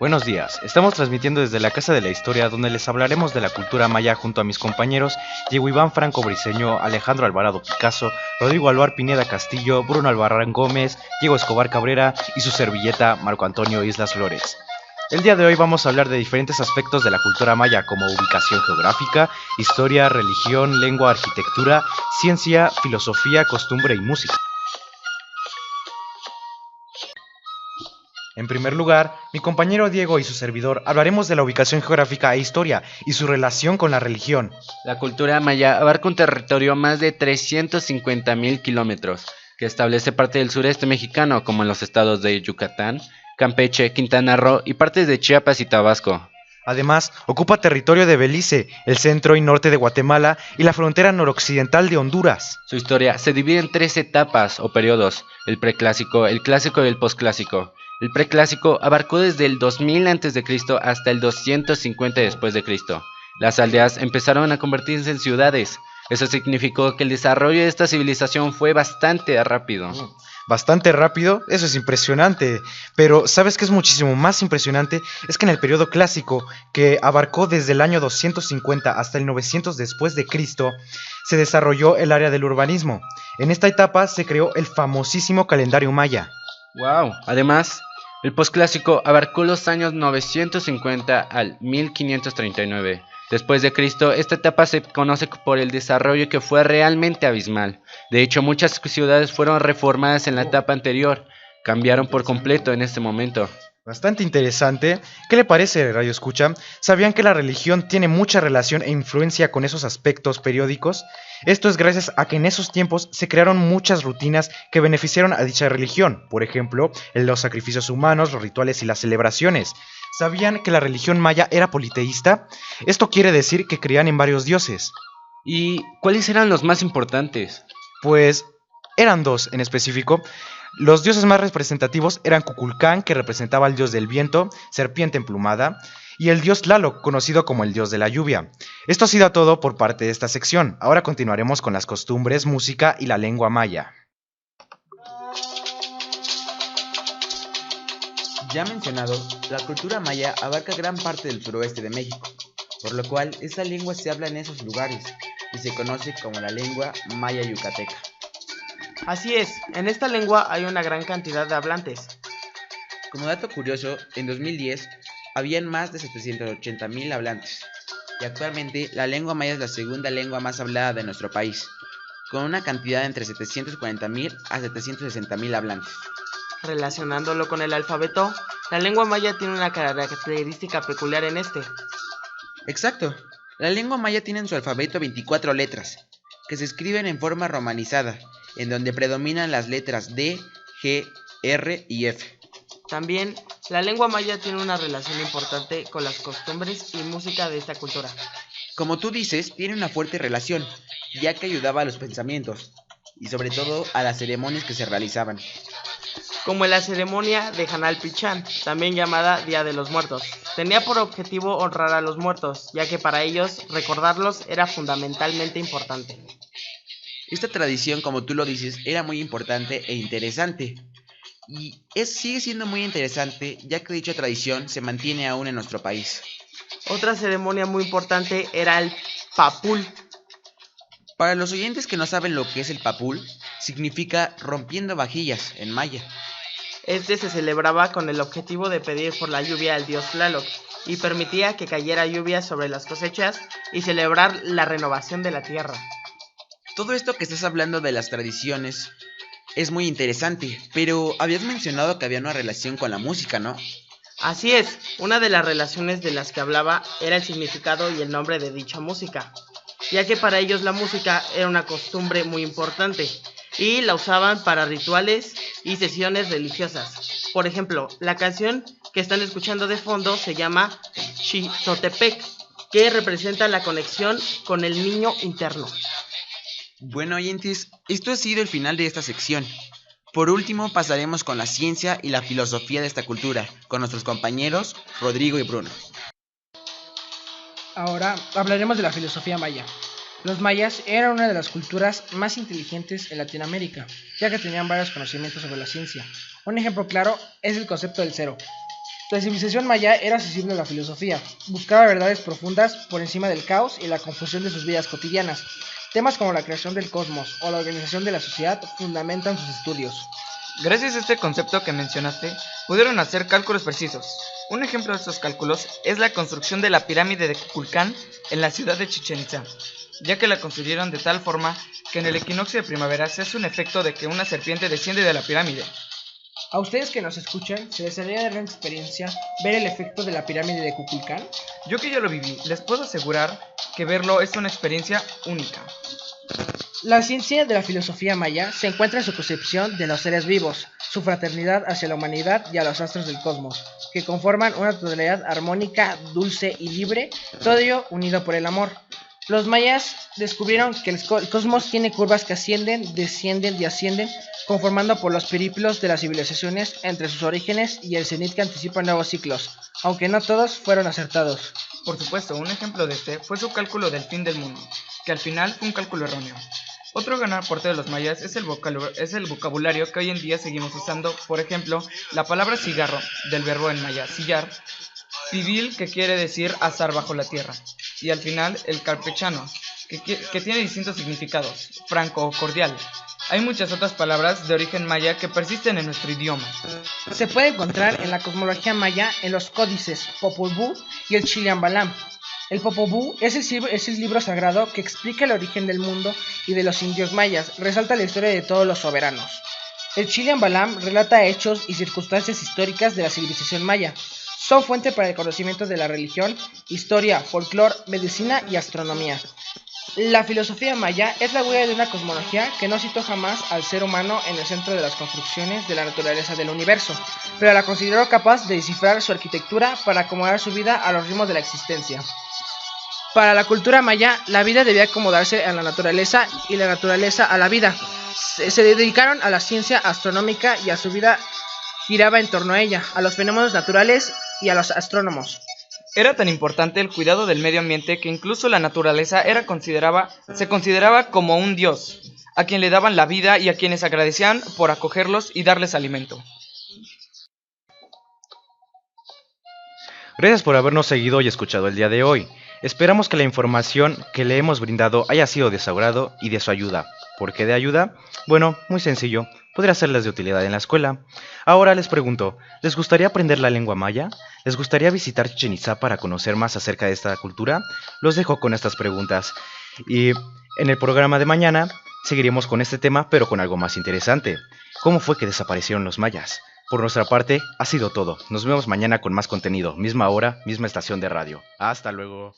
Buenos días, estamos transmitiendo desde la Casa de la Historia donde les hablaremos de la cultura maya junto a mis compañeros Diego Iván Franco Briceño, Alejandro Alvarado Picasso, Rodrigo Alvar Pineda Castillo, Bruno Albarrán Gómez, Diego Escobar Cabrera y su servilleta Marco Antonio Islas Flores. El día de hoy vamos a hablar de diferentes aspectos de la cultura maya como ubicación geográfica, historia, religión, lengua, arquitectura, ciencia, filosofía, costumbre y música. En primer lugar, mi compañero Diego y su servidor hablaremos de la ubicación geográfica e historia y su relación con la religión. La cultura maya abarca un territorio más de 350.000 kilómetros, que establece parte del sureste mexicano, como en los estados de Yucatán, Campeche, Quintana Roo y partes de Chiapas y Tabasco. Además, ocupa territorio de Belice, el centro y norte de Guatemala y la frontera noroccidental de Honduras. Su historia se divide en tres etapas o periodos: el preclásico, el clásico y el posclásico. El preclásico abarcó desde el 2000 a.C. hasta el 250 después de Cristo. Las aldeas empezaron a convertirse en ciudades. Eso significó que el desarrollo de esta civilización fue bastante rápido. Bastante rápido, eso es impresionante. Pero ¿sabes qué es muchísimo más impresionante? Es que en el periodo clásico, que abarcó desde el año 250 hasta el 900 después de Cristo, se desarrolló el área del urbanismo. En esta etapa se creó el famosísimo calendario maya. ¡Wow! Además, el posclásico abarcó los años 950 al 1539. Después de Cristo, esta etapa se conoce por el desarrollo que fue realmente abismal. De hecho, muchas ciudades fueron reformadas en la etapa anterior. Cambiaron por completo en este momento. Bastante interesante. ¿Qué le parece, Radio Escucha? ¿Sabían que la religión tiene mucha relación e influencia con esos aspectos periódicos? Esto es gracias a que en esos tiempos se crearon muchas rutinas que beneficiaron a dicha religión. Por ejemplo, los sacrificios humanos, los rituales y las celebraciones. ¿Sabían que la religión maya era politeísta? Esto quiere decir que creían en varios dioses. ¿Y cuáles eran los más importantes? Pues eran dos en específico. Los dioses más representativos eran Kukulcán, que representaba al dios del viento, serpiente emplumada, y el dios Tlaloc, conocido como el dios de la lluvia. Esto ha sido todo por parte de esta sección. Ahora continuaremos con las costumbres, música y la lengua maya. Ya mencionado, la cultura maya abarca gran parte del suroeste de México, por lo cual esa lengua se habla en esos lugares y se conoce como la lengua maya yucateca. Así es, en esta lengua hay una gran cantidad de hablantes. Como dato curioso, en 2010 habían más de 780.000 hablantes, y actualmente la lengua maya es la segunda lengua más hablada de nuestro país, con una cantidad de entre 740.000 a 760.000 hablantes. Relacionándolo con el alfabeto, la lengua maya tiene una característica peculiar en este. Exacto, la lengua maya tiene en su alfabeto 24 letras, que se escriben en forma romanizada, en donde predominan las letras D, G, R y F. También, la lengua maya tiene una relación importante con las costumbres y música de esta cultura. Como tú dices, tiene una fuerte relación, ya que ayudaba a los pensamientos, y sobre todo a las ceremonias que se realizaban. Como en la ceremonia de Hanal Pichán, también llamada Día de los Muertos. Tenía por objetivo honrar a los muertos, ya que para ellos recordarlos era fundamentalmente importante. Esta tradición, como tú lo dices, era muy importante e interesante. Y sigue siendo muy interesante, ya que dicha tradición se mantiene aún en nuestro país. Otra ceremonia muy importante era el Papul. Para los oyentes que no saben lo que es el Papul, significa rompiendo vajillas en maya. Este se celebraba con el objetivo de pedir por la lluvia al dios Tlaloc y permitía que cayera lluvia sobre las cosechas y celebrar la renovación de la tierra. Todo esto que estás hablando de las tradiciones es muy interesante, pero habías mencionado que había una relación con la música, ¿no? Así es, una de las relaciones de las que hablaba era el significado y el nombre de dicha música, ya que para ellos la música era una costumbre muy importante y la usaban para rituales y sesiones religiosas. Por ejemplo, la canción que están escuchando de fondo se llama Xixotepec, que representa la conexión con el niño interno. Bueno, oyentes, esto ha sido el final de esta sección. Por último, pasaremos con la ciencia y la filosofía de esta cultura, con nuestros compañeros Rodrigo y Bruno. Ahora hablaremos de la filosofía maya. Los mayas eran una de las culturas más inteligentes en Latinoamérica, ya que tenían varios conocimientos sobre la ciencia. Un ejemplo claro es el concepto del cero. La civilización maya era accesible a la filosofía, buscaba verdades profundas por encima del caos y la confusión de sus vidas cotidianas. Temas como la creación del cosmos o la organización de la sociedad fundamentan sus estudios. Gracias a este concepto que mencionaste, pudieron hacer cálculos precisos. Un ejemplo de estos cálculos es la construcción de la pirámide de Kukulcán en la ciudad de Chichén Itzá, ya que la construyeron de tal forma que en el equinoccio de primavera se hace un efecto de que una serpiente desciende de la pirámide. A ustedes que nos escuchan, ¿se les haría de gran experiencia ver el efecto de la pirámide de Kukulcán? Yo que ya lo viví, les puedo asegurar que verlo es una experiencia única. La ciencia de la filosofía maya se encuentra en su concepción de los seres vivos, su fraternidad hacia la humanidad y a los astros del cosmos, que conforman una totalidad armónica, dulce y libre, todo ello unido por el amor. Los mayas descubrieron que el cosmos tiene curvas que ascienden, descienden y ascienden, conformando por los periplos de las civilizaciones entre sus orígenes y el cenit que anticipa nuevos ciclos, aunque no todos fueron acertados. Por supuesto, un ejemplo de este fue su cálculo del fin del mundo, que al final fue un cálculo erróneo. Otro gran aporte de los mayas es el vocabulario que hoy en día seguimos usando, por ejemplo, la palabra cigarro, del verbo en maya sillar, pibil, que quiere decir asar bajo la tierra, y al final el carpechano, que tiene distintos significados, franco o cordial. Hay muchas otras palabras de origen maya que persisten en nuestro idioma. Se puede encontrar en la cosmología maya en los códices Popol Vuh y el Chilian Balam. El Popol Vuh es el libro sagrado que explica el origen del mundo y de los indios mayas, resalta la historia de todos los soberanos. El Chilian Balam relata hechos y circunstancias históricas de la civilización maya. Son fuente para el conocimiento de la religión, historia, folclore, medicina y astronomía. La filosofía maya es la huella de una cosmología que no citó jamás al ser humano en el centro de las construcciones de la naturaleza del universo, pero la consideró capaz de descifrar su arquitectura para acomodar su vida a los ritmos de la existencia. Para la cultura maya, la vida debía acomodarse a la naturaleza y la naturaleza a la vida. Se dedicaron a la ciencia astronómica y a su vida giraba en torno a ella, a los fenómenos naturales y a los astrónomos. Era tan importante el cuidado del medio ambiente que incluso la naturaleza se consideraba como un dios, a quien le daban la vida y a quienes agradecían por acogerlos y darles alimento. Gracias por habernos seguido y escuchado el día de hoy. Esperamos que la información que le hemos brindado haya sido de su agrado y de su ayuda. ¿Por qué de ayuda? Bueno, muy sencillo, podría serles de utilidad en la escuela. Ahora les pregunto, ¿les gustaría aprender la lengua maya? ¿Les gustaría visitar Chichén Itzá para conocer más acerca de esta cultura? Los dejo con estas preguntas. Y en el programa de mañana seguiremos con este tema, pero con algo más interesante. ¿Cómo fue que desaparecieron los mayas? Por nuestra parte, ha sido todo. Nos vemos mañana con más contenido. Misma hora, misma estación de radio. Hasta luego.